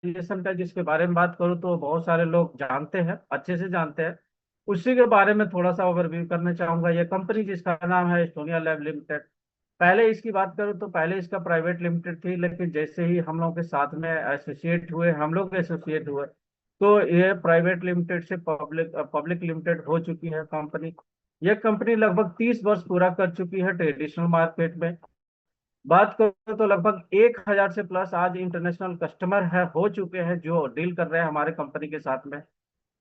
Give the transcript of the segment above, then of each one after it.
Organisation का जिसके बारे में बात करूँ तो बहुत सारे लोग जानते हैं, अच्छे से जानते हैं। उसी के बारे में थोड़ा सा ओवरव्यू करना चाहूंगा। ये कंपनी जिसका नाम है एस्टोनिया लैब लिमिटेड। पहले इसकी बात करूँ तो पहले इसका प्राइवेट लिमिटेड थी, लेकिन जैसे ही हम लोग के साथ में एसोसिएट हुए, हम लोग एसोसिएट हुए, तो ये प्राइवेट लिमिटेड से पब्लिक पब्लिक लिमिटेड हो चुकी है कंपनी। ये कंपनी लगभग 30 वर्ष पूरा कर चुकी है ट्रेडिशनल मार्केट में। बात करो तो लगभग 1,000 से प्लस आज इंटरनेशनल कस्टमर है हो चुके हैं जो डील कर रहे हैं हमारे कंपनी के साथ में।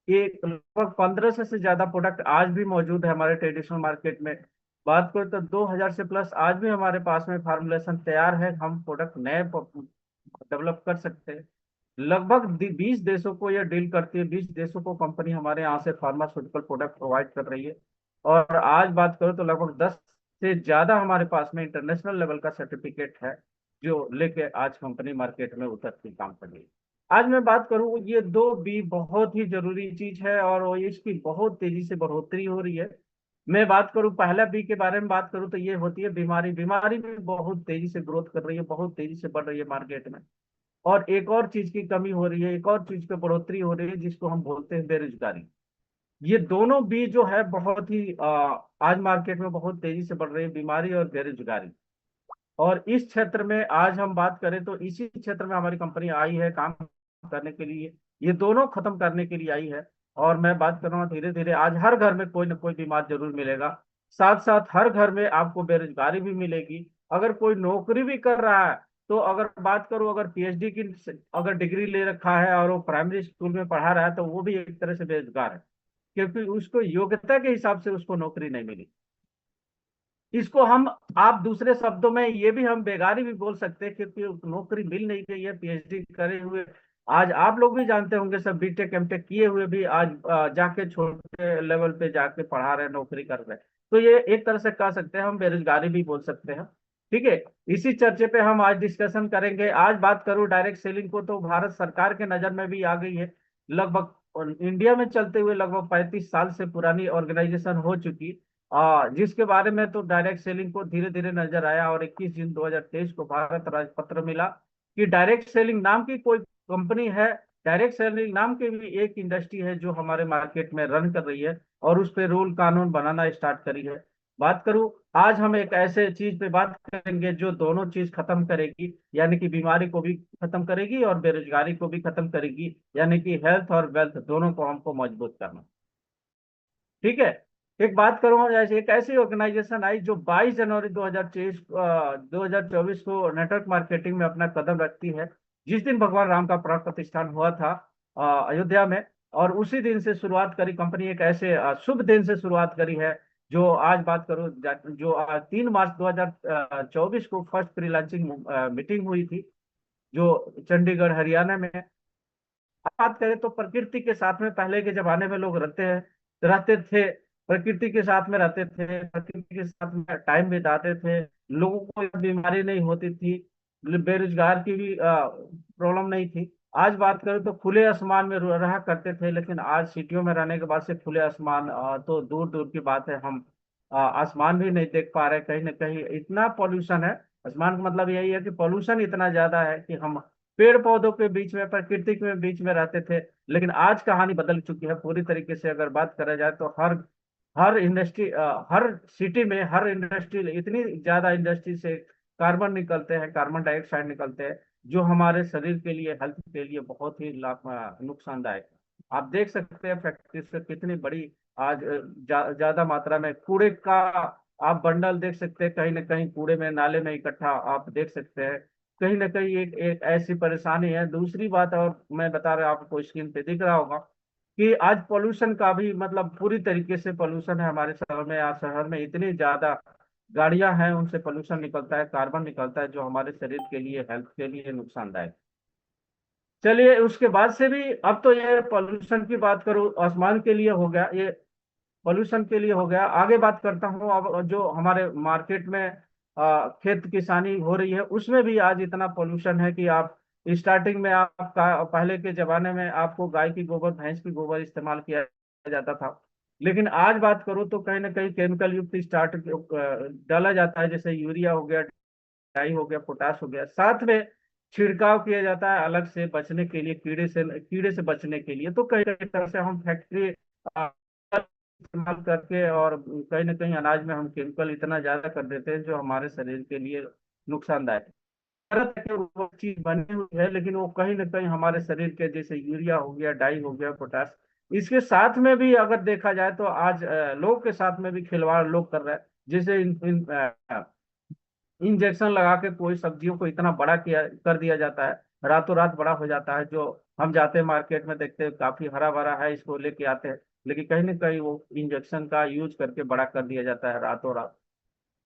एक लगभग 15 से ज्यादा प्रोडक्ट आज भी मौजूद है हमारे ट्रेडिशनल मार्केट में। बात करें तो 2,000 से प्लस आज भी हमारे पास में फार्मूलेशन तैयार है, हम प्रोडक्ट नए डेवलप कर सकते हैं। लगभग 20 देशों को यह डील करती है, 20 देशों को कंपनी हमारे यहाँ से फार्मास्यूटिकल प्रोडक्ट प्रोवाइड कर रही है। और आज बात करो तो लगभग 10 से ज्यादा हमारे पास में इंटरनेशनल लेवल का सर्टिफिकेट है, जो लेके आज कंपनी मार्केट में उतरती काम कर रही है। आज मैं बात करूं, ये दो बी बहुत ही जरूरी चीज है और वो इसकी बहुत तेजी से बढ़ोतरी हो रही है। मैं बात करूं पहला बी के बारे में बात करूं तो ये होती है बीमारी। बीमारी भी बहुत तेजी से ग्रोथ कर रही है, बहुत तेजी से बढ़ रही है मार्केट में। और एक और चीज की कमी हो रही है, एक और चीज पे बढ़ोतरी हो रही है जिसको हम बोलते हैं बेरोजगारी। ये दोनों भी जो है बहुत ही आज मार्केट में बहुत तेजी से बढ़ रही है, बीमारी और बेरोजगारी। और इस क्षेत्र में आज हम बात करें तो इसी क्षेत्र में हमारी कंपनी आई है काम करने के लिए, ये दोनों खत्म करने के लिए आई है। और मैं बात कर रहा हूँ धीरे धीरे आज हर घर में कोई ना कोई बीमार जरूर मिलेगा। साथ साथ हर घर में आपको बेरोजगारी भी मिलेगी। अगर कोई नौकरी भी कर रहा है तो अगर बात करूं, अगर पीएचडी की अगर डिग्री ले रखा है और वो प्राइमरी स्कूल में पढ़ा रहा है तो वो भी एक तरह से बेरोजगार है, क्योंकि उसको योग्यता के हिसाब से उसको नौकरी नहीं मिली। इसको हम, आप दूसरे शब्दों में ये भी हम बेगारी भी बोल सकते हैं, क्योंकि नौकरी मिल नहीं रही है पीएचडी करे हुए। आज आप लोग भी जानते होंगे, सब बीटेक एमटेक किए हुए भी आज जाके छोटे लेवल पे जाके पढ़ा रहे हैं, नौकरी कर रहे हैं। तो ये एक तरह से कह सकते हैं, हम बेरोजगारी भी बोल सकते हैं। ठीक है, इसी चर्चे पे हम आज डिस्कशन करेंगे। आज बात करूं डायरेक्ट सेलिंग को तो भारत सरकार के नजर में भी आ गई है। लगभग और इंडिया में चलते हुए लगभग 35 साल से पुरानी ऑर्गेनाइजेशन हो चुकी, जिसके बारे में तो डायरेक्ट सेलिंग को धीरे धीरे नजर आया और 21 जून 2023 को भारत राजपत्र मिला कि डायरेक्ट सेलिंग नाम की कोई कंपनी है। डायरेक्ट सेलिंग नाम की भी एक इंडस्ट्री है जो हमारे मार्केट में रन कर रही है और उस पर रूल कानून बनाना स्टार्ट करी है। बात करूं, आज हम एक ऐसे चीज पे बात करेंगे जो दोनों चीज खत्म करेगी, यानी कि बीमारी को भी खत्म करेगी और बेरोजगारी को भी खत्म करेगी, यानी कि हेल्थ और वेल्थ दोनों को हमको मजबूत करना। ठीक है, एक बात करूंगा, जैसे एक ऐसी ऑर्गेनाइजेशन आई जो 22 जनवरी 2024 को नेटवर्क मार्केटिंग में अपना कदम रखती है, जिस दिन भगवान राम का प्राण प्रतिष्ठान हुआ था अयोध्या में। और उसी दिन से शुरुआत करी कंपनी, एक ऐसे शुभ दिन से शुरुआत करी है। जो आज बात करूं जो 3 मार्च 2024 को फर्स्ट प्री लॉन्चिंग मीटिंग हुई थी, जो चंडीगढ़ हरियाणा में। बात करें तो प्रकृति के साथ में पहले के जमाने में लोग रहते थे, प्रकृति के साथ में रहते थे, प्रकृति के साथ में टाइम बिताते थे। लोगों को बीमारी नहीं होती थी, बेरोजगार की भी प्रॉब्लम नहीं थी। आज बात करें तो खुले आसमान में रहा करते थे, लेकिन आज सिटियों में रहने के बाद से खुले आसमान तो दूर दूर की बात है। हम आसमान भी नहीं देख पा रहे, कहीं ना कहीं इतना पॉल्यूशन है। आसमान का मतलब यही है कि पॉल्यूशन इतना ज्यादा है कि हम पेड़ पौधों के बीच में, प्रकृति के बीच में रहते थे। लेकिन आज कहानी बदल चुकी है पूरी तरीके से। अगर बात करा जाए तो हर हर इंडस्ट्री, हर सिटी में, हर इंडस्ट्री, इतनी ज्यादा इंडस्ट्री से कार्बन निकलते हैं, कार्बन डाइऑक्साइड निकलते हैं, जो हमारे शरीर के लिए, हेल्थ के लिए बहुत ही नुकसानदायक है। आप देख सकते हैं फैक्ट्री से कितनी बड़ी आज ज्यादा मात्रा में कूड़े का आप बंडल देख सकते हैं, कहीं ना कहीं कूड़े में, नाले में इकट्ठा आप देख सकते हैं। कहीं ना कहीं एक एक ऐसी परेशानी है। दूसरी बात, और मैं बता रहा हूं, आपको स्क्रीन पे दिख रहा होगा कि आज पोल्यूशन का भी मतलब पूरी तरीके से पोल्यूशन है हमारे शहर में। आज शहर में इतनी ज्यादा गाड़ियां हैं, उनसे पोल्यूशन निकलता है, कार्बन निकलता है, जो हमारे शरीर के लिए, हेल्थ के लिए नुकसानदायक। चलिए, उसके बाद से भी अब तो ये पोल्यूशन की बात करूं, आसमान के लिए हो गया, ये पोल्यूशन के लिए हो गया। आगे बात करता हूँ अब जो हमारे मार्केट में खेत किसानी हो रही है, उसमें भी आज इतना पोल्यूशन है कि आप स्टार्टिंग में आपका, पहले के जमाने में आपको गाय की गोबर, भैंस की गोबर इस्तेमाल किया जाता था। लेकिन आज बात करूँ तो कहीं ना कहीं केमिकल युक्त डाला जाता है, जैसे यूरिया हो गया, डाई हो गया, पोटाश हो गया, साथ में छिड़काव किया जाता है अलग से बचने के लिए, कीड़े से बचने के लिए। तो कई कई तरह से हम फैक्ट्री इस्तेमाल करके, और कहीं ना कहीं अनाज में हम केमिकल इतना ज्यादा कर देते हैं जो हमारे शरीर के लिए नुकसानदायक है। तरह तरह के वो चीज बनी हुई है, लेकिन वो कहीं ना कहीं हमारे शरीर के, जैसे यूरिया हो गया, डाई हो गया, पोटास, इसके साथ में भी अगर देखा जाए तो आज लोग के साथ में भी खिलवाड़ लोग कर रहे हैं। जैसे इंजेक्शन लगा के कोई सब्जियों को इतना बड़ा किया कर दिया जाता है, रातों रात बड़ा हो जाता है। जो हम जाते हैं मार्केट में देखते हैं काफी हरा भरा है, इसको लेके आते हैं, लेकिन कहीं ना कहीं वो इंजेक्शन का यूज करके बड़ा कर दिया जाता है रातों रात।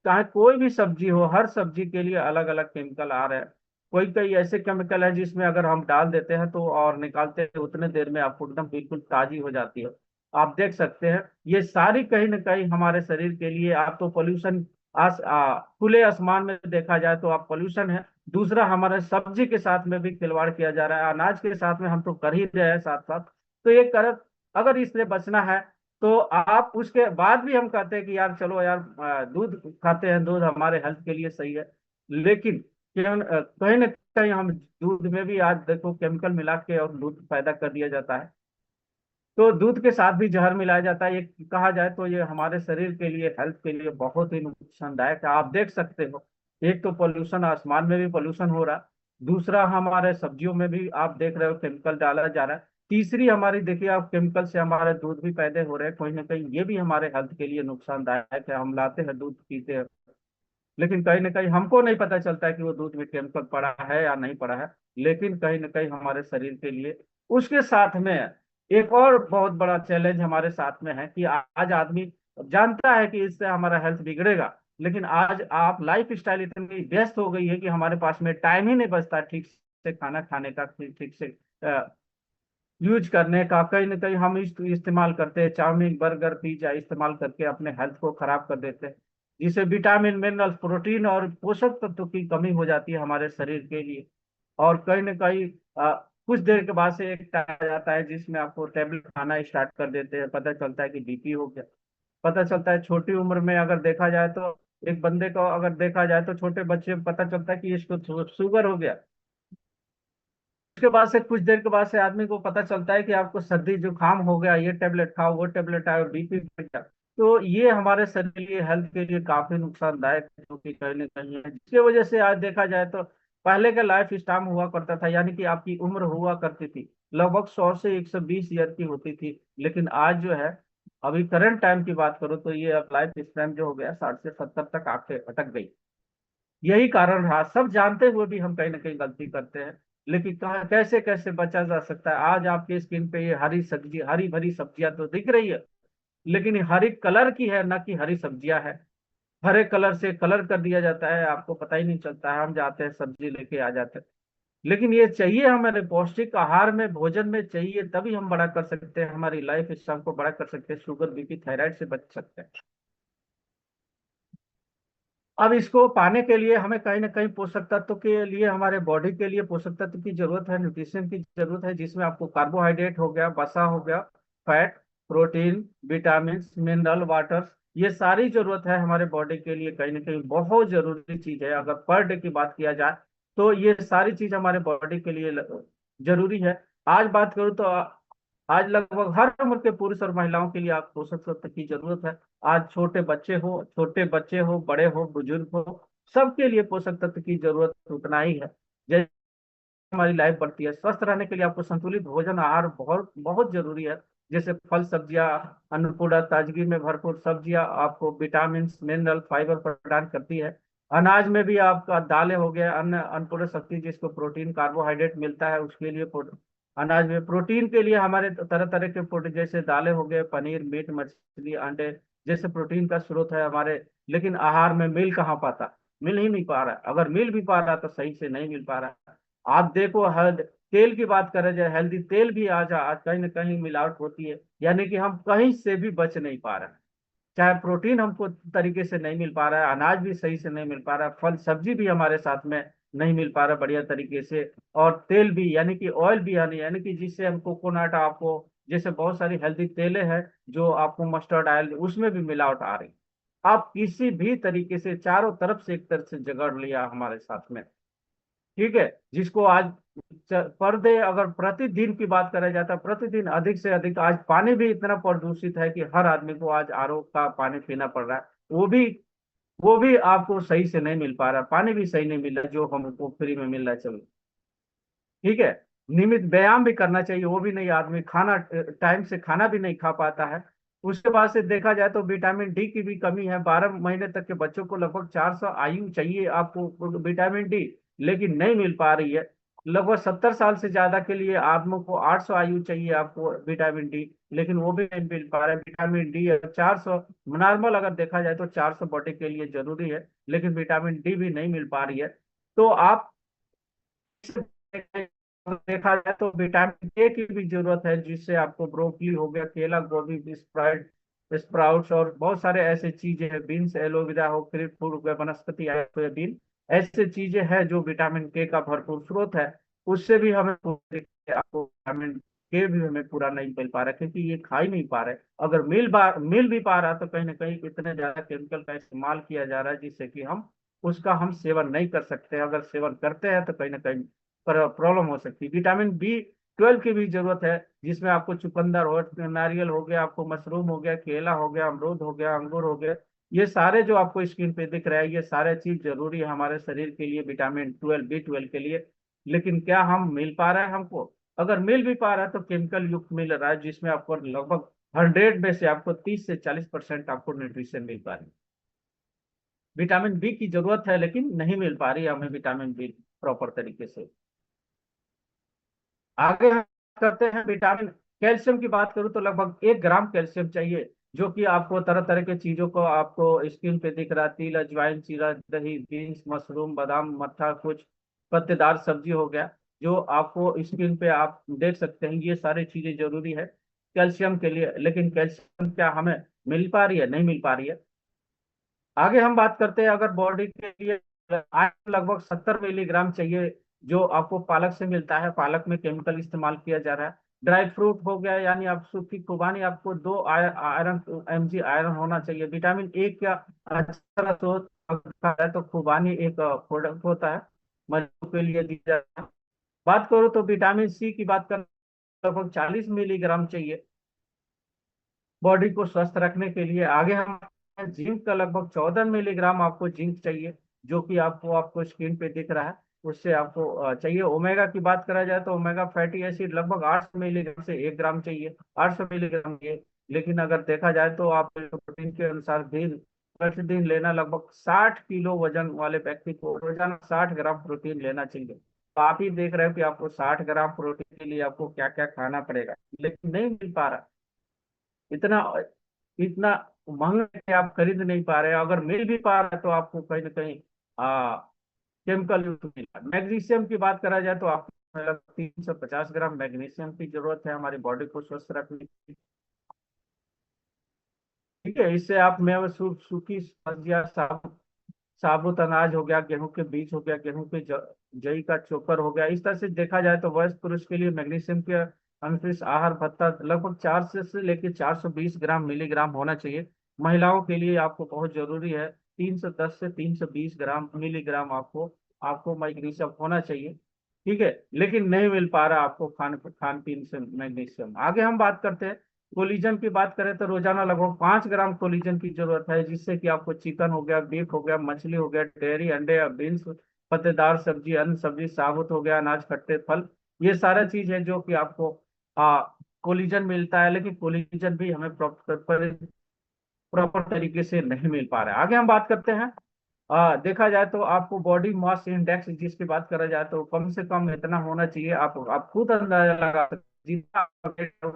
चाहे कोई भी सब्जी हो, हर सब्जी के लिए अलग अलग केमिकल आ रहे हैं। कोई कई ऐसे केमिकल है जिसमें अगर हम डाल देते हैं तो और निकालते हैं उतने देर में आपको एकदम बिल्कुल ताजी हो जाती है। आप देख सकते हैं ये सारी कहीं ना कहीं हमारे शरीर के लिए, आप तो पोल्यूशन, खुले आसमान में देखा जाए तो आप पोल्यूशन है। दूसरा, हमारे सब्जी के साथ में भी खिलवाड़ किया जा रहा है, अनाज के साथ में हम तो कर ही रहे हैं साथ साथ। तो ये कर, अगर इससे बचना है तो आप, उसके बाद भी हम कहते हैं कि यार चलो यार, दूध खाते हैं, दूध हमारे हेल्थ के लिए सही है। लेकिन कहीं ना कहीं हम दूध में भी आज देखो केमिकल मिला के और दूध पैदा कर दिया जाता है। तो दूध के साथ भी जहर मिलाया जाता है। ये कहा जाए तो ये हमारे शरीर के लिए, हेल्थ के लिए बहुत ही नुकसानदायक है। आप देख सकते हो, एक तो पोल्यूशन, आसमान में भी पोल्यूशन हो रहा, दूसरा हमारे सब्जियों में भी आप देख रहे हो केमिकल डाला जा रहा है, तीसरी हमारी देखिए आप, केमिकल से हमारे दूध भी पैदा हो रहे हैं। कहीं ना कहीं ये भी हमारे हेल्थ के लिए नुकसानदायक है। हम लाते हैं दूध पीते हैं, लेकिन कहीं ना कहीं हमको नहीं पता चलता है कि वो दूध में केमिकल पड़ा है या नहीं पड़ा है। लेकिन कहीं ना कहीं हमारे शरीर के लिए, उसके साथ में एक और बहुत बड़ा चैलेंज हमारे साथ में है कि आज आदमी जानता है कि इससे हमारा हेल्थ बिगड़ेगा, लेकिन आज आप लाइफ स्टाइल इतनी व्यस्त हो गई है कि हमारे पास में टाइम ही नहीं बचता ठीक से खाना खाने का, ठीक से यूज करने का। कहीं ना कहीं हम इस्तेमाल करते हैं चाउमीन, बर्गर, पिज्जा इस्तेमाल करके अपने हेल्थ को खराब कर देते हैं, जिससे विटामिन, मिनरल, प्रोटीन और पोषक तत्व की कमी हो जाती है हमारे शरीर के लिए। और कहीं ना कहीं कुछ देर के बाद से एक टाइम आ जाता है जिसमें आपको टेबलेट खाना स्टार्ट कर देते हैं, पता चलता है कि बीपी हो गया। पता चलता है छोटी उम्र में अगर देखा जाए तो, एक बंदे को अगर देखा जाए तो छोटे बच्चे में पता चलता है कि इसको शुगर हो गया। उसके बाद से कुछ देर के बाद से आदमी को पता चलता है कि आपको सर्दी जुकाम हो गया, ये टेबलेट खाओ, वो टेबलेट खाओ, बीपी बढ़ गया। तो ये हमारे शरीर के लिए, हेल्थ के लिए काफी नुकसानदायक है, जो कि कहीं ना कहीं है, जिसकी वजह से आज देखा जाए तो पहले का लाइफ स्टाइल हुआ करता था, यानी कि आपकी उम्र हुआ करती थी लगभग 100 से 120 ईयर की होती थी। लेकिन आज जो है, अभी करंट टाइम की बात करो तो ये अब लाइफ स्पैन जो हो गया 60 से 70 तक आके अटक गई। यही कारण रहा, सब जानते हुए भी हम कहीं ना कहीं गलती करते हैं। लेकिन कहा कैसे कैसे बचा जा सकता है। आज आपके स्किन पे ये हरी सब्जी, हरी भरी सब्जियां तो दिख रही है, लेकिन ये हरी कलर की है, ना कि हरी सब्जियां है। हरे कलर से कलर कर दिया जाता है, आपको पता ही नहीं चलता है, हम जाते हैं सब्जी लेके आ जाते हैं। लेकिन ये चाहिए हमारे, पौष्टिक आहार में, भोजन में चाहिए, तभी हम बड़ा कर सकते हैं, हमारी लाइफ स्टाइल को बड़ा कर सकते हैं, शुगर, बीपी, थायराइड से बच सकते हैं। अब इसको पाने के लिए हमें कहीं ना कहीं पोषक तत्व के लिए, हमारे बॉडी के लिए पोषक तत्व की जरूरत है, न्यूट्रिशन की जरूरत है, जिसमें आपको कार्बोहाइड्रेट हो गया, वसा हो गया, fat, protein, vitamin, mineral, water, ये सारी जरूरत है हमारे बॉडी के लिए। कहीं ना कहीं बहुत जरूरी चीज है। अगर पर डे की बात किया जाए तो ये सारी चीज हमारे बॉडी के लिए जरूरी है। आज बात करूँ तो आज लगभग हर उम्र के पुरुष और महिलाओं के लिए आप पोषक तत्व की जरूरत है। आज छोटे बच्चे हो, बड़े हो, बुजुर्ग हो, सबके लिए पोषक तत्व की जरूरत उतना ही है। जैसे हमारी लाइफ बढ़ती है, स्वस्थ रहने के लिए आपको संतुलित भोजन आहार बहुत बहुत जरूरी है। जैसे फल, सब्जियां, अन्नपूर्णा, ताजगी में भरपूर सब्जियां आपको विटामिन, मिनरल, फाइबर प्रदान करती है। अनाज में भी आपका दालें हो गया, अन्न अन्नपूर्णा शक्ति, जिसको प्रोटीन, कार्बोहाइड्रेट मिलता है, उसके लिए अनाज में प्रोटीन के लिए हमारे तरह तरह के प्रोटीन, जैसे दालें हो गए, पनीर, मीट, मछली, अंडे, जैसे प्रोटीन का स्रोत है हमारे। लेकिन आहार में मिल कहाँ पाता, मिल ही नहीं पा रहा है। अगर मिल भी पा रहा तो सही से नहीं मिल पा रहा है। आप देखो, हर तेल की बात करें जाए, हेल्दी तेल भी आज कहीं ना कहीं मिलावट होती है, यानी कि हम कहीं से भी बच नहीं पा रहे हैं। चाहे प्रोटीन हमको तरीके से नहीं मिल पा रहा है, अनाज भी सही से नहीं मिल पा रहा है, फल सब्जी भी हमारे साथ में नहीं मिल पा रहा बढ़िया तरीके से, और तेल भी, यानी कि ऑयल भी, यानी कि जिससे हम कोकोनट, आपको जैसे बहुत सारी हेल्दी तेलें हैं जो आपको मस्टर्ड ऑयल, उसमें भी मिलावट आ रही। आप किसी भी तरीके से चारों तरफ से एक तरफ से जगड़ लिया हमारे साथ में। ठीक है, जिसको आज पर डे अगर प्रतिदिन की बात करा जाता है, प्रतिदिन अधिक से अधिक, आज पानी भी इतना प्रदूषित है कि हर आदमी को आज आरओ का पानी पीना पड़ रहा है। वो भी आपको सही से नहीं मिल पा रहा, पानी भी सही नहीं मिल रहा जो हमको फ्री में मिल रहा है। चलो ठीक है, नियमित व्यायाम भी करना चाहिए, वो भी नहीं, आदमी खाना टाइम से खाना भी नहीं खा पाता है। उसके बाद से देखा जाए तो विटामिन डी की भी कमी है। 12 महीने तक के बच्चों को लगभग 400 आयु चाहिए आपको विटामिन डी, लेकिन नहीं मिल पा रही है। लगभग 70 साल से ज्यादा के लिए आदमियों को 800 आयु चाहिए आपको विटामिन डी, लेकिन वो भी नहीं मिल पा रहा है। विटामिन डी 400 नॉर्मल अगर देखा जाए तो 400 बॉडी के लिए जरूरी है, लेकिन विटामिन डी भी नहीं मिल पा रही है। तो आप देखा जाए तो विटामिन ए की भी जरूरत है, जिससे आपको ब्रोकली हो गया, केला, गोभी, स्प्राउट्स और बहुत सारे ऐसे चीजें हैं, बीन्स, एलोवेरा हो, फ्रूट फूड हो गया, वनस्पति सोयाबीन, ऐसे चीजें हैं जो विटामिन के का भरपूर स्रोत है। उससे भी हमें आपको विटामिन के भी हमें पूरा नहीं मिल पा रहा, क्योंकि ये खा ही नहीं पा रहे। अगर मिल भी पा रहा तो कहीं ना कहीं इतने ज्यादा केमिकल का इस्तेमाल किया जा रहा है, जिससे कि हम उसका सेवन नहीं कर सकते। अगर सेवन करते हैं तो कहीं ना कहीं प्रॉब्लम हो सकती है। विटामिन बी 12 की भी जरूरत है, जिसमें आपको चुकंदर हो, नारियल हो गया, आपको मशरूम हो गया, केला हो गया, अमरूद हो गया, अंगूर हो गया, ये सारे जो आपको स्क्रीन पे दिख रहा है, ये सारे चीज जरूरी है हमारे शरीर के लिए, विटामिन 12 बी 12 के लिए। लेकिन क्या हम मिल पा रहा है हमको? अगर मिल भी पा रहा है तो केमिकल युक्त मिल रहा है, जिसमें आपको लगभग 100 में से आपको 30 से 40% आपको न्यूट्रिशन मिल पा रही है। विटामिन बी की जरूरत है, लेकिन नहीं मिल पा रही है हमें विटामिन बी प्रॉपर तरीके से। आगे हम करते हैं विटामिन कैल्शियम की बात करूं तो लगभग 1 ग्राम कैल्शियम चाहिए, जो कि आपको तरह तरह के चीजों को आपको स्क्रीन पे दिख रहा है, तिल, अजवाइन, जीरा, दही, बीन्स, मशरूम, बादाम, मट्ठा, कुछ पत्तेदार सब्जी हो गया, जो आपको स्क्रीन पे आप देख सकते हैं। ये सारी चीजें जरूरी है कैल्शियम के लिए, लेकिन कैल्शियम क्या हमें मिल पा रही है? नहीं मिल पा रही है। आगे हम बात करते हैं अगर बॉडी के लिए, आयरन लगभग 70 मिलीग्राम चाहिए, जो आपको पालक से मिलता है। पालक में केमिकल इस्तेमाल किया जा रहा है। ड्राई फ्रूट हो गया, यानी आप सूखी खुबानी, आपको 2 आयरन आयरन होना चाहिए। विटामिन ए का अच्छा स्रोत अगर है तो खुबानी एक प्रोडक्ट होता है, मरीजों के लिए दिया जाता है। बात करो तो विटामिन सी की बात कर, लगभग 40 मिलीग्राम चाहिए बॉडी को स्वस्थ रखने के लिए। आगे हम जिंक का लगभग 14 मिलीग्राम आपको जिंक चाहिए, जो कि आपको आपको स्क्रीन पे दिख रहा है। उससे आपको चाहिए। ओमेगा की बात करा जाए तो ओमेगा फैटी एसिड लगभग 800 मिलीग्राम से 1 ग्राम चाहिए, 800 मिलीग्राम ये। लेकिन अगर देखा जाए तो आप प्रोटीन के अनुसार दिन प्रतिदिन लेना, लगभग 60 किलो वजन वाले व्यक्ति को रोजाना 60 ग्राम प्रोटीन लेना चाहिए। तो आप ही देख रहे हो कि आपको 60 ग्राम प्रोटीन के लिए आपको क्या क्या खाना पड़ेगा, लेकिन नहीं मिल पा रहा। इतना इतना महंगा है कि आप खरीद नहीं पा रहे। अगर मिल भी पा रहा है तो आपको कहीं ना कहीं केमिकल युक्त मिल रहा है। मैग्नीशियम की बात करा जाए तो आपको लगभग 350 ग्राम मैग्नीशियम की जरूरत है हमारी बॉडी को स्वस्थ रखने की। ठीक है, इससे आप मेवे, सूखी सब्जियां, साबुत अनाज हो गया, गेहूं के बीज हो गया, गेहूं के जई का चोकर हो गया। इस तरह से देखा जाए तो वयस्क पुरुष के लिए मैग्नीशियम के अनुशेष आहार भत्ता लगभग 400 से लेकर 420 ग्राम मिलीग्राम होना चाहिए। महिलाओं के लिए आपको बहुत जरूरी है, 310 से 320 ग्राम मिलीग्राम आपको आपको मैग्नीशियम होना चाहिए। ठीक है, लेकिन नहीं मिल पा रहा आपको खान खान पीन से मैग्नीशियम। आगे हम बात करते हैं कोलिजन की। बात करें तो रोजाना लगभग 5 ग्राम कोलिजन की जरूरत है, जिससे कि आपको चिकन हो गया, बीफ हो गया, मछली हो गया, डेयरी, अंडे, बीन्स, पत्तेदार सब्जी, अन्न सब्जी, साबुत हो गया अनाज, खट्टे फल, ये सारा चीज है जो कि आपको आ, कोलिजन मिलता है। लेकिन कोलिजन भी हमें प्रॉपर तरीके से नहीं मिल पा रहा है। आगे हम बात करते हैं, देखा जाए तो आपको बॉडी मास इंडेक्स जिसकी बात करा जाए तो कम से कम इतना होना चाहिए। आप खुद अंदाजा लगा सकते हैं,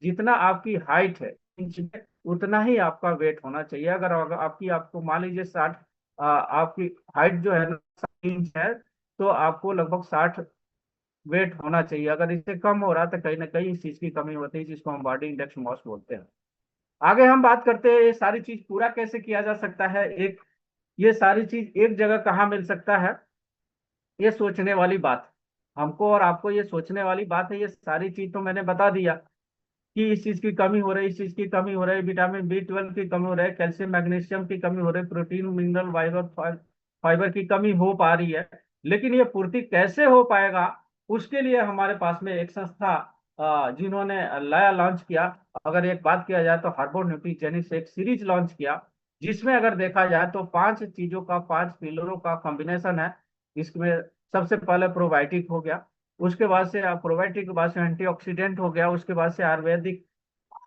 जितना आपकी हाइट है इंच में, उतना ही आपका वेट होना चाहिए। अगर आपकी आपको मान लीजिए 60, आपकी हाइट जो है ना 60 इंच है, तो आपको लगभग 60 वेट होना चाहिए। अगर इससे कम हो रहा है तो कहीं ना कहीं इस चीज की कमी होती है, जिसको हम बॉडी इंडेक्स मास बोलते हैं। आगे हम बात करते हैं ये सारी चीज पूरा कैसे किया जा सकता है। ये सारी चीज एक जगह कहाँ मिल सकता है, ये सोचने वाली बात है। हमको और आपको ये सोचने वाली बात है। ये सारी चीज तो मैंने बता दिया कि इस चीज की कमी हो रही है, इस चीज की कमी हो रही है, विटामिन बी 12 की कमी हो रही है, कैल्शियम मैग्नीशियम की कमी हो रही है, प्रोटीन, मिनरल, फाइबर फाइबर की कमी हो पा रही है। लेकिन ये पूर्ति कैसे हो पाएगा, उसके लिए हमारे पास में एक संस्था जिन्होंने नया लॉन्च किया। अगर एक बात किया जाए तो हर्बो न्यूट्रीजेनिक्स एक सीरीज लॉन्च किया, जिसमें अगर देखा जाए तो 5 चीजों का, 5 पिलरों का कॉम्बिनेशन है। इसमें सबसे पहले प्रोबायोटिक हो गया, उसके बाद से प्रोबायोटिक के बाद से एंटीऑक्सीडेंट हो गया, उसके बाद से आयुर्वेदिक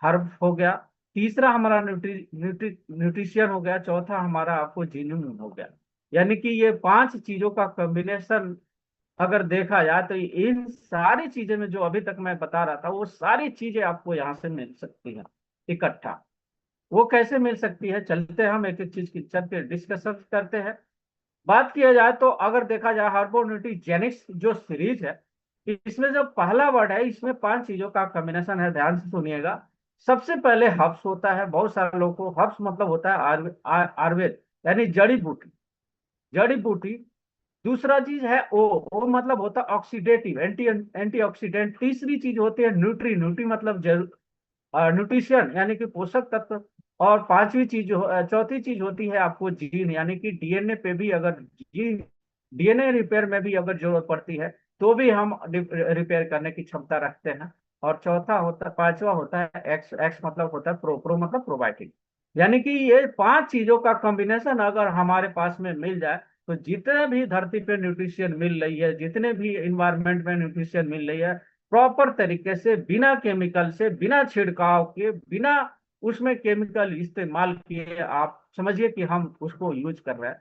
हर्ब हो गया, तीसरा हमारा न्यूट्रिशियन हो गया, चौथा हमारा आपको जिनून हो गया। यानी कि ये 5 चीजों का कॉम्बिनेशन अगर देखा जाए तो इन सारी चीजें में जो अभी तक मैं बता रहा था, वो सारी चीजें आपको यहाँ से मिल सकती हैं इकट्ठा। वो कैसे मिल सकती है, चलते हैं हम एक एक चीज की चल के डिस्कशन करते हैं। बात किया जाए तो अगर देखा जाए हार्बोन्यूट्रिजेनिक्स जो सीरीज है, इसमें जो पहला वर्ड है, इसमें 5 चीजों का कॉम्बिनेशन है, ध्यान से सुनिएगा। सबसे पहले हर्ब्स होता है, बहुत सारे लोगों को हर्ब्स मतलब होता है आयुर्वेद, यानी जड़ी बूटी, जड़ी बूटी। दूसरा चीज है ओ मतलब होता है ऑक्सीडेटिव, एंटीऑक्सीडेंट। तीसरी चीज होती है न्यूट्री, न्यूट्री मतलब न्यूट्रिशन यानी कि पोषक तत्व। और पांचवी चीज चौथी चीज होती है आपको जीन, यानी कि डीएनए पे भी अगर जीन, डीएनए रिपेयर में भी अगर जरूरत पड़ती है तो भी हम रिपेयर करने की क्षमता रखते हैं। और चौथा होता, पांचवा होता है एक्स, एक्स मतलब होता है प्रो मतलब प्रोबायोटिक। यानी कि ये 5 चीजों का कॉम्बिनेशन अगर हमारे पास में मिल जाए तो जितने भी धरती पे न्यूट्रिशन मिल रही है, जितने भी इन्वायरमेंट में न्यूट्रिशन मिल रही है, प्रॉपर तरीके से, बिना केमिकल से, बिना छिड़काव के, बिना उसमें केमिकल इस्तेमाल किए, आप समझिए कि हम उसको यूज कर रहे हैं।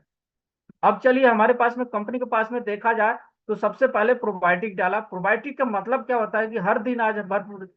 अब चलिए हमारे पास में, कंपनी के पास में देखा जाए तो सबसे पहले प्रोबायोटिक डाला। प्रोबायोटिक का मतलब क्या होता है कि हर दिन आज भरपूर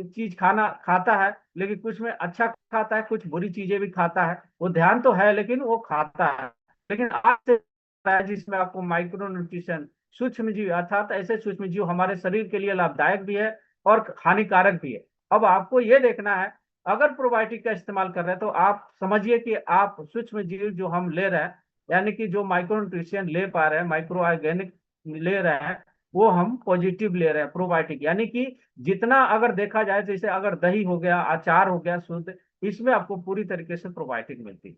चीज खाना खाता है, लेकिन कुछ में अच्छा खाता है, कुछ बुरी चीजें भी खाता है, वो ध्यान तो है लेकिन वो खाता है। लेकिन आज से है जिसमें आपको माइक्रो न्यूट्रिशन, सूक्ष्म जीव, अर्थात ऐसे सूक्ष्म जीव हमारे शरीर के लिए लाभदायक भी है और हानिकारक भी है। अब आपको ये देखना है, अगर प्रोबायोटिक का इस्तेमाल कर रहे हैं तो आप समझिए कि आप सूक्ष्म जीव जो हम ले रहे हैं, यानी कि जो माइक्रो न्यूट्रिशन ले पा रहे हैं, माइक्रो ऑर्गेनिक ले रहे हैं, वो हम पॉजिटिव ले रहे हैं प्रोबायोटिक। यानी कि जितना अगर देखा जाए, जैसे अगर दही हो गया, अचार हो गया शुद्ध, इसमें आपको पूरी तरीके से प्रोबायोटिक मिलती है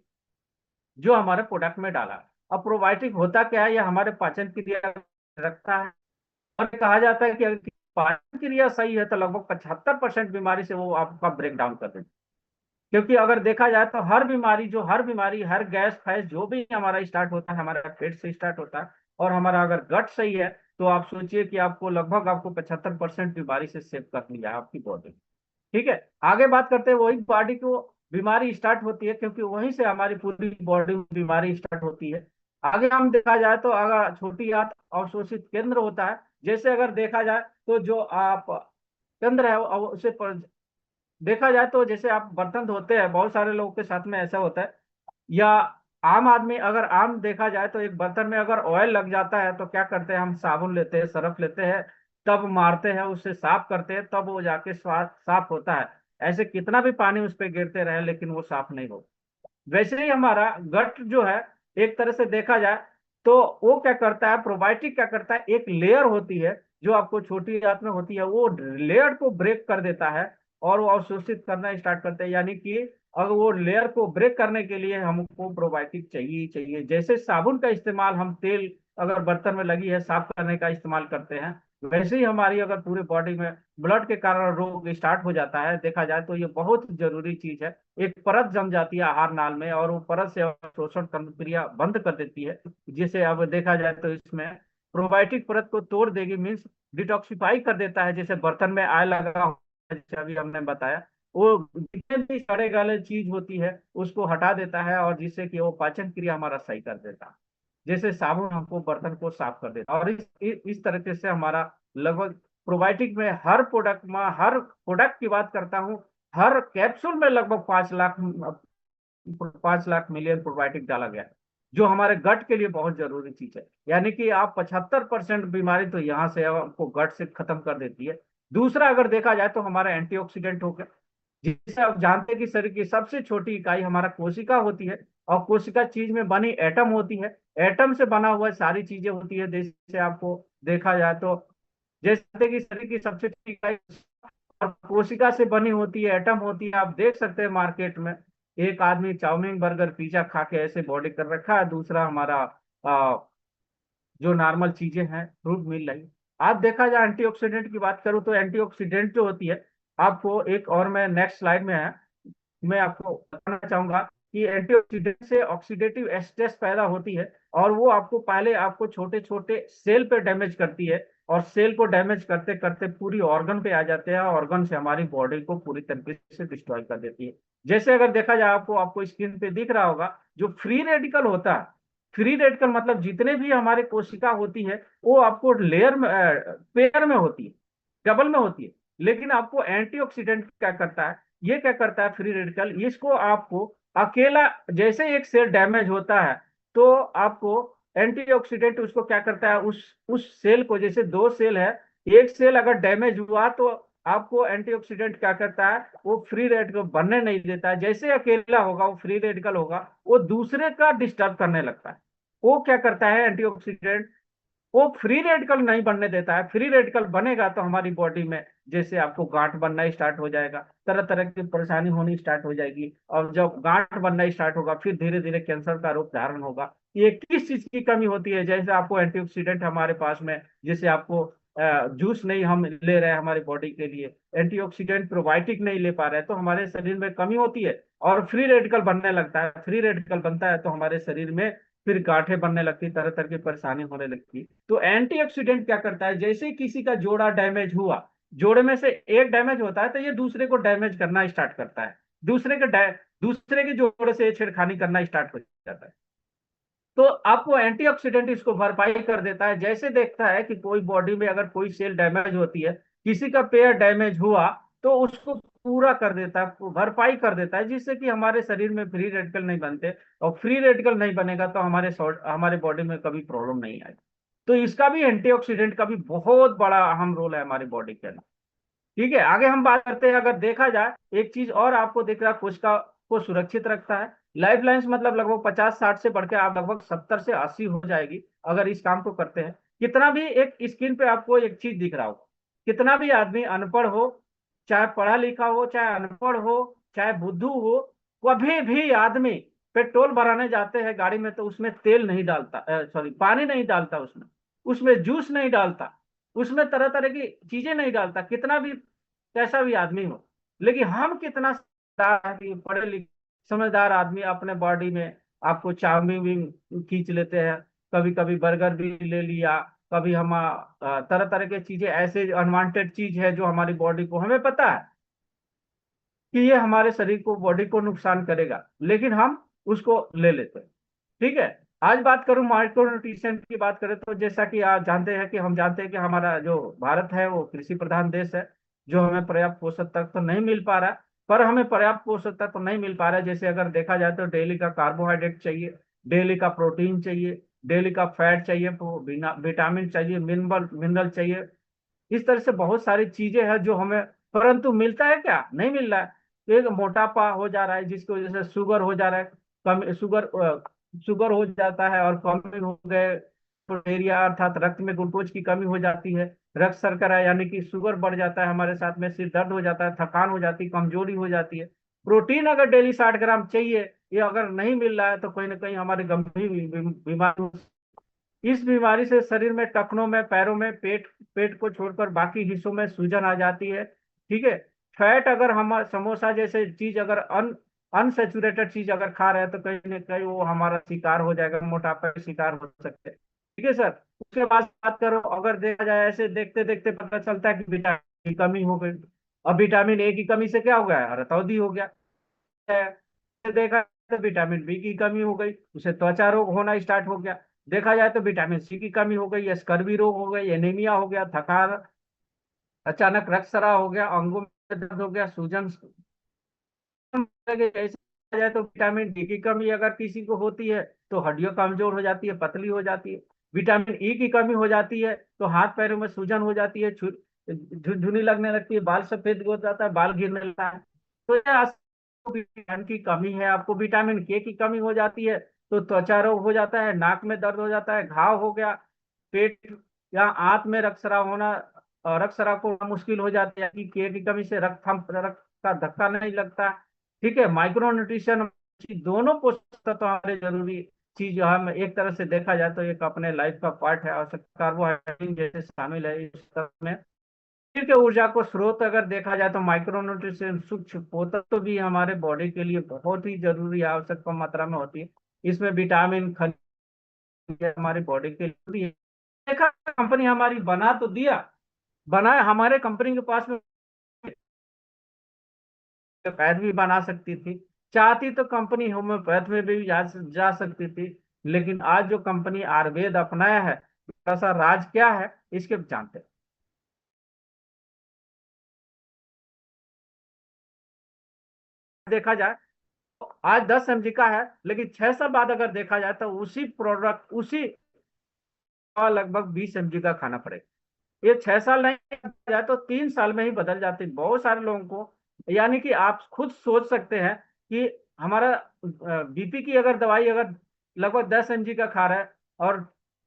जो हमारे प्रोडक्ट में डाला है। अब प्रोबायोटिक होता क्या है, यह हमारे पाचन क्रिया रखता है। और कहा जाता है कि अगर पाचन क्रिया सही है तो लगभग 75% बीमारी से वो आपका ब्रेक डाउन कर देती है। क्योंकि अगर देखा जाए तो हर बीमारी, हर गैस फैस जो भी हमारा स्टार्ट होता है, हमारा पेट से स्टार्ट होता है। और हमारा अगर गट सही है तो आप सोचिए कि आपको लगभग आपको 75% बीमारी से सेव कर लिया है आपकी बॉडी। ठीक है, आगे बात करते हैं। वही बॉडी को बीमारी स्टार्ट होती है, क्योंकि वहीं से हमारी पूरी बॉडी में बीमारी स्टार्ट होती है। आगे हम देखा जाए तो अगर छोटी आंत अवशोषित केंद्र होता है, जैसे अगर देखा जाए तो जो आप केंद्र है उसे देखा जाए तो जैसे आप बर्तन धोते हैं, बहुत सारे लोगों के साथ में ऐसा होता है। या आम आदमी, अगर आम देखा जाए तो एक बर्तन में अगर ऑयल लग जाता है तो क्या करते हैं, हम साबुन लेते हैं, सरफ लेते हैं, तब मारते हैं, उससे साफ करते हैं, तब वो जाके साफ होता है। ऐसे कितना भी पानी उस पर गिरते रहे लेकिन वो साफ नहीं हो। वैसे ही हमारा गट जो है, एक तरह से देखा जाए तो वो क्या करता है, प्रोबायोटिक क्या करता है, एक लेयर होती है जो आपको छोटी आंत में होती है, वो लेयर को ब्रेक कर देता है और वो अवशोषित करना स्टार्ट करते हैं। यानी कि अगर वो लेयर को ब्रेक करने के लिए हमको प्रोबायोटिक चाहिए ही चाहिए। जैसे साबुन का इस्तेमाल, हम तेल अगर बर्तन में लगी है साफ करने का इस्तेमाल करते हैं, वैसे ही हमारी अगर पूरे बॉडी में ब्लड के कारण रोग स्टार्ट हो जाता है, देखा जाए तो ये बहुत जरूरी चीज है। एक परत जम जाती है आहार नाल में और वो परत से शोषण प्रक्रिया बंद कर देती है, जिसे अब देखा जाए तो इसमें प्रोबायोटिक परत को तोड़ देगी, मीन्स डिटॉक्सिफाई कर देता है। जैसे बर्तन में आय लगा हुआ है, जैसे अभी हमने बताया, वो जितने भी सड़े गले चीज होती है उसको हटा देता है, और जिससे कि वो पाचन क्रिया हमारा सही कर देता है। जैसे साबुन हमको बर्तन को साफ कर देता है। और इस तरीके से हमारा लगभग प्रोबायोटिक में हर प्रोडक्ट की बात करता हूँ, हर कैप्सूल में लगभग 5 लाख मिलियन प्रोबायोटिक डाला गया है, जो हमारे गट के लिए बहुत जरूरी चीज है। यानी कि आप 75% बीमारी तो यहाँ से आपको गट से खत्म कर देती है। दूसरा अगर देखा जाए तो हमारा एंटीऑक्सीडेंट हो गया, जिसे आप जानते हैं कि शरीर की सबसे छोटी इकाई हमारा कोशिका होती है। और कोशिका चीज में बनी एटम होती है, एटम से बना हुआ सारी चीजें होती है। जैसे आपको देखा जाए तो, जैसे कि शरीर की सबसे छोटी इकाई और कोशिका से बनी होती है, एटम होती है। आप देख सकते हैं मार्केट में एक आदमी चाउमीन बर्गर पिज्जा खा के ऐसे बॉडी कर रखा है, दूसरा हमारा जो नॉर्मल चीजें हैं फ्रूट मिल रही है। आप देखा जाए एंटीऑक्सीडेंट की बात करूँ तो एंटीऑक्सीडेंट जो होती है, आपको एक और मैं नेक्स्ट स्लाइड में है, मैं आपको बताना चाहूंगा कि एंटीऑक्सीडेंट से ऑक्सीडेटिव स्ट्रेस पैदा होती है, और वो आपको पहले आपको छोटे छोटे सेल पे डैमेज करती है, और सेल को डैमेज करते करते पूरी ऑर्गन पे आ जाते हैं, ऑर्गन से हमारी बॉडी को पूरी तरीके से डिस्ट्रॉय कर देती है। जैसे अगर देखा जाए, आपको आपको स्क्रीन पे दिख रहा होगा, जो फ्री रेडिकल होता है, फ्री रेडिकल मतलब जितने भी हमारे कोशिका होती है, वो आपको लेयर में पेयर में होती है, डबल में होती है। लेकिन आपको एंटीऑक्सीडेंट क्या करता है, ये क्या करता है फ्री रेडिकल, इसको आपको अकेला, जैसे एक सेल डैमेज होता है तो आपको एंटीऑक्सीडेंट उसको क्या करता है, उस सेल को, जैसे दो सेल है, एक सेल अगर डैमेज हुआ तो आपको एंटीऑक्सीडेंट क्या करता है, वो फ्री रेडिकल बनने नहीं देता है। जैसे अकेला होगा वो फ्री रेडिकल होगा, वो दूसरे का डिस्टर्ब करने लगता है। वो क्या करता है एंटीऑक्सीडेंट, वो फ्री रेडिकल नहीं बनने देता है। फ्री रेडिकल बनेगा तो हमारी बॉडी में जैसे आपको गांठ बनना स्टार्ट हो जाएगा, तरह तरह की परेशानी होनी स्टार्ट हो जाएगी, और जब गांठ बनना स्टार्ट होगा फिर धीरे धीरे कैंसर का रूप धारण होगा। ये किस चीज की कमी होती है, जैसे आपको एंटीऑक्सीडेंट हमारे पास में, जैसे आपको जूस नहीं हम ले रहे हैं हमारी बॉडी के लिए, एंटीऑक्सीडेंट प्रोबायोटिक नहीं ले पा रहे हैं, तो हमारे शरीर में कमी होती है और फ्री रेडिकल बनने लगता है। फ्री रेडिकल बनता है तो हमारे शरीर में फिर गांठें बनने लगती, तरह तरह की परेशानी होने लगती। तो एंटीऑक्सीडेंट क्या करता है, जैसे ही किसी का जोड़ा डैमेज हुआ, जोड़े में से एक डैमेज होता है तो ये दूसरे को डैमेज करना स्टार्ट करता है, दूसरे के जोड़े से छेड़खानी करना स्टार्ट हो जाता है। तो आपको एंटीऑक्सीडेंट इसको भरपाई कर देता है। जैसे देखता है कि कोई बॉडी में अगर कोई सेल डैमेज होती है, किसी का पेयर डैमेज हुआ, तो उसको पूरा कर देता है, भरपाई कर देता है, जिससे कि हमारे शरीर में फ्री रेडिकल नहीं बनते, और फ्री रेडिकल नहीं बनेगा तो हमारे बॉडी में कभी प्रॉब्लम नहीं आएगी। तो इसका भी एंटीऑक्सीडेंट का भी बहुत बड़ा अहम रोल है हमारी बॉडी के अंदर। ठीक है, आगे हम बात करते हैं। अगर देखा जाए एक चीज और आपको दिख रहा है, कोशिका को सुरक्षित रखता है। लाइफ लाइन्स मतलब लगभग 50-60 से बढ़ के आप लगभग 70 से 80 हो जाएगी अगर इस काम को करते हैं। कितना भी एक स्क्रीन पे आपको एक चीज दिख रहा हो, कितना भी आदमी अनपढ़ हो, चाहे पढ़ा लिखा हो, चाहे अनपढ़ हो, चाहे बुद्धू हो, कभी भी आदमी पेट्रोल भराने जाते हैं गाड़ी में तो उसमें तेल नहीं डालता, सॉरी पानी नहीं डालता, उसमें उसमें जूस नहीं डालता, उसमें तरह तरह की चीजें नहीं डालता, कितना भी कैसा भी आदमी हो। लेकिन हम कितना समझदार हैं कि पढ़े लिखे समझदार आदमी अपने बॉडी में आपको चाउमीन भी खींच लेते हैं, कभी कभी बर्गर भी ले लिया, कभी हम तरह तरह के चीजें, ऐसे अनवांटेड चीज है जो हमारी बॉडी को, हमें पता है कि ये हमारे शरीर को, बॉडी को नुकसान करेगा, लेकिन हम उसको ले लेते हैं। ठीक है, आज बात करूं माइक्रो न्यूट्रिशन की बात करें तो जैसा कि आप जानते हैं कि हम जानते हैं कि हमारा जो भारत है वो कृषि प्रधान देश है, जो हमें पर्याप्त पोषक तत्व तो नहीं मिल पा रहा। पर हमें पर्याप्त पोषक तत्व तो नहीं मिल पा रहा है। जैसे अगर देखा जाए तो डेली का कार्बोहाइड्रेट चाहिए, डेली का प्रोटीन चाहिए, डेली का फैट चाहिए, विटामिन चाहिए, मिनरल मिनरल चाहिए। इस तरह से बहुत सारी चीजें हैं जो हमें, परंतु मिलता है क्या, नहीं मिल रहा है। तो एक मोटापा हो जा रहा है जिसकी वजह से शुगर हो जा रहा है, कम शुगर हो जाता है, और कमी हो गए प्रोटेरिया अर्थात रक्त में ग्लूकोज की कमी हो जाती है, रक्त शर्करा यानी कि शुगर बढ़ जाता है हमारे साथ में, सिर दर्द हो जाता है, थकान हो जाती है, कमजोरी हो जाती है। प्रोटीन अगर डेली 60 ग्राम चाहिए, ये अगर नहीं मिल रहा है तो कहीं ना कहीं हमारे गंभीर बीमारी, इस बीमारी से शरीर में टखनों में, पैरों में, पेट को छोड़कर बाकी हिस्सों में सूजन आ जाती है। ठीक है, फैट अगर हम समोसा जैसे चीज अगर अनसेचुरेटेड चीज अगर खा रहे हैं तो कहीं ना कहीं वो हमारा शिकार हो जाएगा, मोटापा का शिकार हो सकते हैं। ठीक है सर, उसके बाद बात करो, अगर देखा जाए ऐसे देखते देखते पता चलता है कि विटामिन की कमी हो गई। अब विटामिन ए की कमी से क्या हो गया, रतौंधी हो गया है। देखा तो विटामिन बी की कमी हो गई, उसे त्वचा रोग होना स्टार्ट हो गया। देखा जाए तो विटामिन सी की कमी हो गई, स्कर्वी रोग हो गई, एनीमिया हो गया, थकान, अचानक रक्तस्राव हो गया, अंगों में दर्द हो गया, सूजन लगे। ऐसे देखा जाए तो विटामिन डी की कमी अगर किसी को होती है तो हड्डियां कमजोर हो जाती है, पतली हो जाती है। विटामिन ई की कमी हो जाती है तो हाथ पैरों में सूजन हो जाती है, झुनझुनी लगने लगती है, बाल सफेद हो जाता है, बाल गिरने लगता है। तो ये विटामिन की कमी है। आपको विटामिन के की कमी हो जाती है तो त्वचा रोग हो जाता है, नाक में दर्द हो जाता है, घाव हो गया, पेट या आंत में रक्तस्राव होना, रक्तस्राव को मुश्किल हो जाती है कि के की कमी से रक्त का धक्का नहीं लगता। ठीक है, माइक्रो न्यूट्रिशन दोनों पोषक तत्व हमारे जरूरी चीज जो है एक तरह से देखा जाए तो एक अपने लाइफ का पार्ट है, और कार्बोहाइड्रेट जैसे शामिल है इस तरह में। शरीर के ऊर्जा को स्रोत अगर देखा जाए तो माइक्रोन्यूट्रिशन सूक्ष्म पोषक तो भी हमारे बॉडी के लिए बहुत ही जरूरी आवश्यक कम मात्रा में होती है। इसमें विटामिन खनिज हमारी बॉडी के लिए जरूरी है। देखा कंपनी हमारी बना तो दिया, बनाए हमारे कंपनी के पास में होम्योपैथ भी बना सकती थी, चाहती तो कंपनी होम्योपैथ में भी जा सकती थी। लेकिन आज जो कंपनी आयुर्वेद अपनाया है, ऐसा राज क्या है इसके जानते हैं। देखा जाए तो आज 10 mg का है, लेकिन 6 साल बाद अगर देखा जाए तो उसी प्रोडक्ट उसी का लगभग 20 mg का खाना पड़ेगा। ये 6 साल नहीं जाए तो 3 साल में ही बदल जाती है बहुत सारे लोगों को। यानी कि आप खुद सोच सकते हैं कि हमारा बीपी की अगर दवाई अगर लगभग 10 mg का खा रहा है, और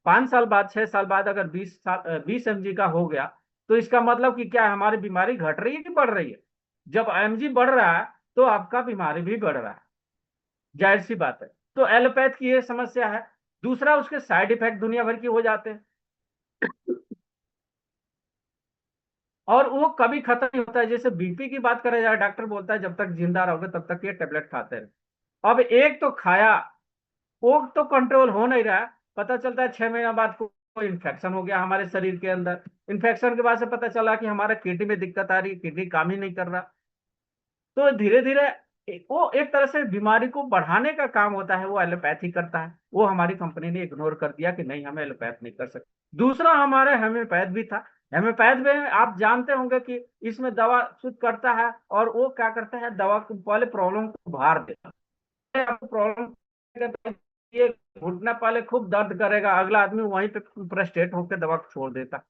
5 साल बाद 6 साल बाद अगर 20 mg का हो गया, तो इसका मतलब कि क्या है, हमारी बीमारी घट रही है कि बढ़ रही है? जब mg बढ़ रहा है तो आपका बीमारी भी बढ़ रहा है, जाहिर सी बात है। तो एलोपैथ की ये समस्या है। दूसरा, उसके साइड इफेक्ट दुनिया भर के हो जाते हैं, और वो कभी खत्म नहीं होता है। जैसे बीपी की बात करें जाए, डॉक्टर बोलता है जब तक जिंदा रहोगे तब तक ये टेबलेट खाते रहे। अब एक तो खाया, वो तो कंट्रोल हो नहीं रहा है, पता चलता है 6 महीना बाद कोई इन्फेक्शन हो गया हमारे शरीर के अंदर। इन्फेक्शन के बाद से पता चला कि हमारे किडनी में दिक्कत आ रही, किडनी काम ही नहीं कर रहा। तो धीरे धीरे वो एक तरह से बीमारी को बढ़ाने का काम होता है, वो एलोपैथी करता है। वो हमारी कंपनी ने इग्नोर कर दिया कि नहीं, हम एलोपैथ नहीं कर सकते। दूसरा हमारे होम्योपैथ भी था। होम्योपैथ में आप जानते होंगे कि इसमें दवा शुद्ध करता है, और वो क्या करता है, दवा को पहले प्रॉब्लम को उभार देता है। आपको प्रॉब्लम, ये घुटना पहले खूब दर्द करेगा, अगला आदमी वहीं पे फ्रस्ट्रेट होकर दवा को छोड़ देता।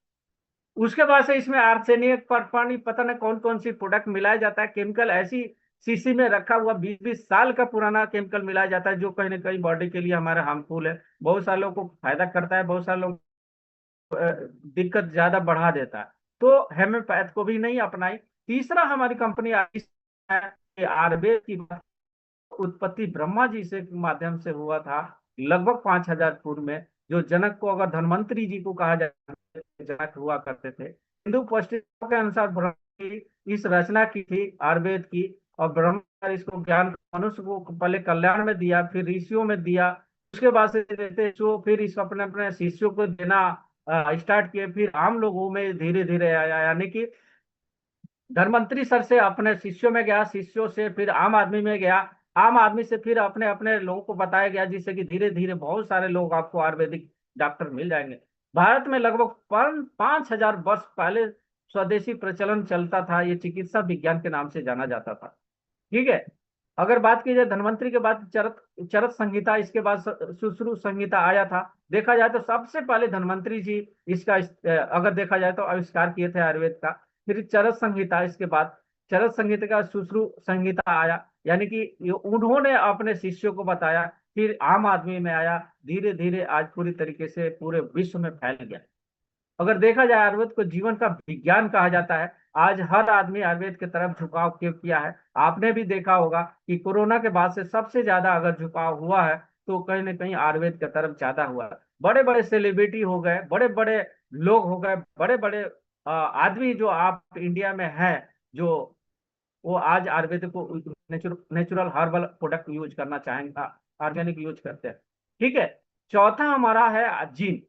उसके बाद से इसमें आर्सेनिक पर पानी पता नहीं कौन कौन सी प्रोडक्ट मिलाया जाता है, केमिकल ऐसी शीशी में रखा हुआ 20-20 साल का पुराना केमिकल मिलाया जाता है, जो कहीं ना कहीं बॉडी के लिए हमारे हार्मफुल है। बहुत सारे लोगों को फायदा करता है, बहुत सारे लोग दिक्कत ज्यादा बढ़ा देता है। तो हेम्योपैथ को भी नहीं अपनाई। तीसरा हमारी कंपनी आई है कि आयुर्वेद की उत्पत्ति ब्रह्मा जी से माध्यम से हुआ था, लगभग 5,000 पूर्व में। जो जनक को अगर धन्वंतरी जी को कहा जाए, जनक हुआ करते थे। हिंदू पुस्तिकाओं के अनुसार ब्रह्मा जी इस रचना की थी आयुर्वेद की, और ब्रह्मा ने इसको ज्ञान मनुष्य को पहले कल्याण में दिया, फिर ऋषियों में दिया। उसके बाद से देते जो फिर इसको अपने अपने शिष्यों को देना स्टार्ट किए, फिर आम लोगों में धीरे धीरे आया। यानी कि धर्मंतरी सर से अपने शिष्यों में गया, शिष्यों से फिर आम आदमी में गया, आम आदमी से फिर अपने अपने लोगों को बताया गया, जिससे कि धीरे धीरे बहुत सारे लोग आपको आयुर्वेदिक डॉक्टर मिल जाएंगे। भारत में लगभग 5,000 वर्ष पहले स्वदेशी प्रचलन चलता था, ये चिकित्सा विज्ञान के नाम से जाना जाता था। ठीक है। अगर बात की जाए धन्वंतरी के बाद चरक चरक संहिता, इसके बाद सुश्रुत संहिता आया था। देखा जाए तो सबसे पहले धन्वंतरी जी इसका अगर देखा जाए तो आविष्कार किए थे आयुर्वेद का। फिर चरक संहिता, इसके बाद चरक संहिता का सुश्रुत संहिता आया, यानी कि उन्होंने अपने शिष्यों को बताया, फिर आम आदमी में आया, धीरे धीरे आज पूरी तरीके से पूरे विश्व में फैल गया। अगर देखा जाए आयुर्वेद को जीवन का विज्ञान कहा जाता है। आज हर आदमी आयुर्वेद की तरफ झुकाव क्यों किया है, आपने भी देखा होगा कि कोरोना के बाद से सबसे ज्यादा अगर झुकाव हुआ है तो कहीं ना कहीं आयुर्वेद की तरफ ज्यादा हुआ है। बड़े बड़े सेलिब्रिटी हो गए, बड़े बड़े लोग हो गए, बड़े बड़े आदमी जो आप इंडिया में है, जो वो आज आयुर्वेद को नेचुरल हर्बल प्रोडक्ट यूज करना चाहेंगे, ऑर्गेनिक यूज करते हैं। ठीक है। चौथा हमारा है जीन।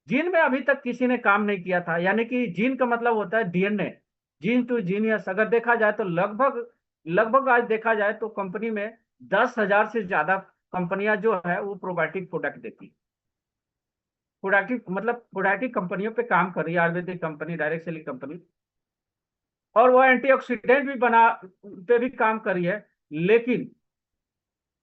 जीन में अभी तक किसी ने काम नहीं किया था, यानी कि जीन का मतलब होता है डीएनए, जीन टू जीनियस। अगर देखा जाए तो लगभग लगभग आज देखा जाए तो कंपनी में 10,000 से ज्यादा कंपनियां जो है वो प्रोबायोटिक प्रोडक्ट देती, प्रोडाक्टिव मतलब प्रोडाक्टिव कंपनियों पे काम कर रही है Ayurvedic company, direct selling company. और वो एंटीऑक्सीडेंट भी बना पे भी काम कर रही है। लेकिन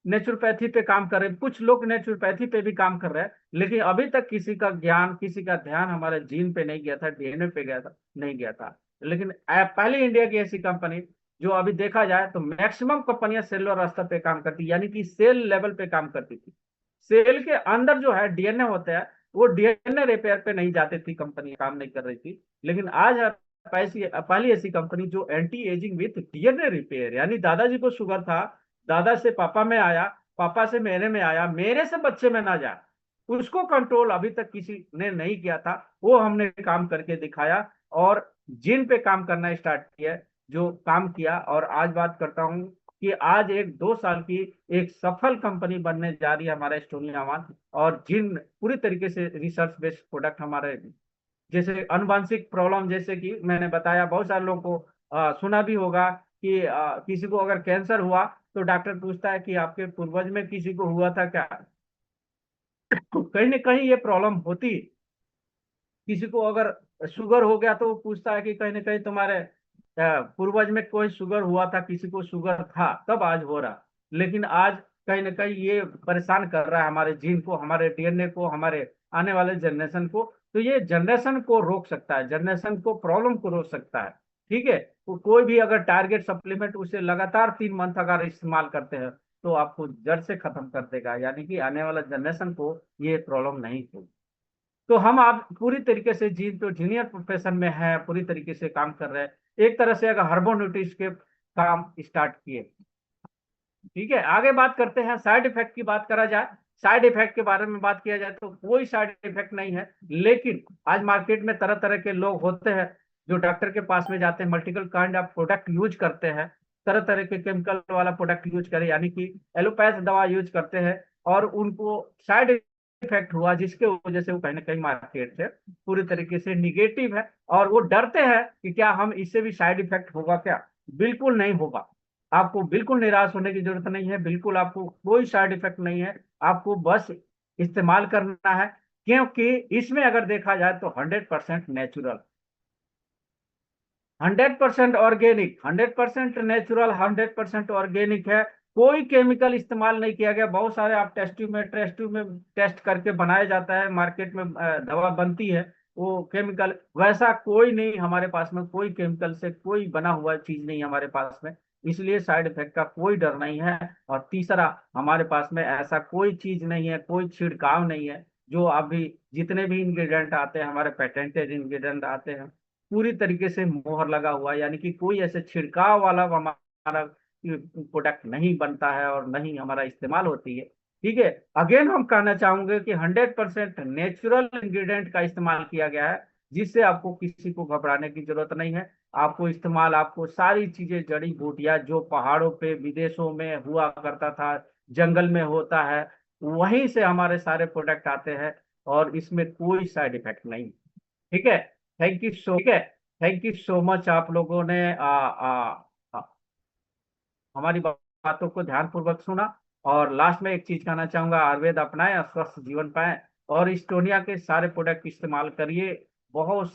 नेचुरोपैथी पे काम कर रहे हैं, कुछ लोग नेचुरोपैथी पे भी काम कर रहे हैं, लेकिन अभी तक किसी का ज्ञान, किसी का ध्यान हमारे जीन पे नहीं गया था, डीएनए पे गया था, नहीं गया था। लेकिन पहली इंडिया की ऐसी कंपनी जो अभी देखा जाए तो मैक्सिमम कंपनियां सेलुलर स्तर पे काम करती, यानी कि सेल लेवल पे काम करती थी। सेल के अंदर जो है डीएनए होता है, वो डीएनए रिपेयर पे नहीं जाती थी, कंपनी काम नहीं कर रही थी। लेकिन आज है पहली ऐसी कंपनी जो anti ageing with DNA repair, यानी दादाजी को शुगर था, दादा से पापा में आया, पापा से मेरे में आया, मेरे से बच्चे में ना जाए, उसको कंट्रोल अभी तक किसी ने नहीं किया था, वो हमने काम करके दिखाया और जिन पे काम करना स्टार्ट किया, जो काम किया। और आज बात करता हूँ कि आज एक 2 साल की एक सफल कंपनी बनने जा रही है हमारा एस्टोनिया वन। और जिन पूरी तरीके से रिसर्च बेस्ड प्रोडक्ट हमारे, जैसे अनुवांशिक प्रॉब्लम, जैसे कि मैंने बताया बहुत सारे लोगों को सुना भी होगा कि किसी को अगर कैंसर हुआ तो डॉक्टर पूछता है कि आपके पूर्वज में किसी को हुआ था क्या। तो कहीं ना कहीं ये प्रॉब्लम होती। किसी को अगर शुगर हो गया तो वो पूछता है कि कहीं ना कहीं तुम्हारे पूर्वज में कोई शुगर हुआ था, किसी को शुगर था तब आज हो रहा। लेकिन आज कहीं ना कहीं ये परेशान कर रहा है हमारे जीन को, हमारे डीएनए को, हमारे आने वाले जनरेशन को। तो ये जनरेशन को रोक सकता है, जनरेशन को प्रॉब्लम को रोक सकता है। ठीक है, तो कोई भी अगर टारगेट सप्लीमेंट उसे लगातार 3 मंथ अगर इस्तेमाल करते हैं तो आपको जड़ से खत्म कर देगा, यानी कि आने वाला जनरेशन को ये प्रॉब्लम नहीं होगी। तो हम आप पूरी तरीके से जी तो जूनियर प्रोफेशन में है, पूरी तरीके से काम कर रहे हैं, एक तरह से अगर हर्बोन्यूट्रिश के काम स्टार्ट किए। ठीक है, आगे बात करते हैं साइड इफेक्ट की बात करा जाए। साइड इफेक्ट के बारे में बात किया जाए तो कोई साइड इफेक्ट नहीं है, लेकिन आज मार्केट में तरह तरह के लोग होते हैं जो डॉक्टर के पास में जाते हैं, multiple kind of product use करते हैं, तरह तरह के केमिकल वाला प्रोडक्ट यूज करें, यानी कि एलोपैथ दवा यूज करते हैं, और उनको साइड इफेक्ट हुआ जिसके वजह से वो कहीं ना कहीं मार्केट से पूरी तरीके से निगेटिव है, और वो डरते हैं कि क्या हम इससे भी साइड इफेक्ट होगा क्या। बिल्कुल नहीं होगा। आपको बिल्कुल निराश होने की जरूरत नहीं है, बिल्कुल आपको कोई साइड इफेक्ट नहीं है। आपको बस इस्तेमाल करना है, क्योंकि इसमें अगर देखा जाए तो 100% नेचुरल, 100% ऑर्गेनिक, 100% नेचुरल, 100% ऑर्गेनिक है। कोई केमिकल इस्तेमाल नहीं किया गया। बहुत सारे आप टेस्ट ट्यूब में टेस्ट करके बनाया जाता है, मार्केट में दवा बनती है वो केमिकल, वैसा कोई नहीं हमारे पास में, कोई केमिकल से कोई बना हुआ चीज नहीं है हमारे पास में। इसलिए साइड इफेक्ट का कोई डर नहीं है। और तीसरा, हमारे पास में ऐसा कोई चीज नहीं है, कोई छिड़काव नहीं है। जो अभी जितने भी इंग्रेडिएंट आते हैं हमारे पेटेंटेड इंग्रेडिएंट आते हैं, पूरी तरीके से मोहर लगा हुआ है, यानी कि कोई ऐसे छिड़काव वाला हमारा प्रोडक्ट नहीं बनता है और नहीं हमारा इस्तेमाल होती है। ठीक है, अगेन हम कहना चाहूंगे कि 100% नेचुरल इंग्रेडिएंट का इस्तेमाल किया गया है, जिससे आपको किसी को घबराने की जरूरत नहीं है। आपको इस्तेमाल, आपको सारी चीजें, जड़ी बूटियां जो पहाड़ों पे विदेशों में हुआ करता था, जंगल में होता है, वहीं से हमारे सारे प्रोडक्ट आते हैं, और इसमें कोई साइड इफेक्ट नहीं। ठीक है, ठीक है, थैंक यू सो मच। आप लोगों ने आ, हमारी बातों को ध्यानपूर्वक सुना। और लास्ट में एक चीज कहना चाहूंगा, आयुर्वेद अपनाएं और स्वस्थ जीवन पाएं, और इस्टोनिया के सारे प्रोडक्ट इस्तेमाल करिए। बहुत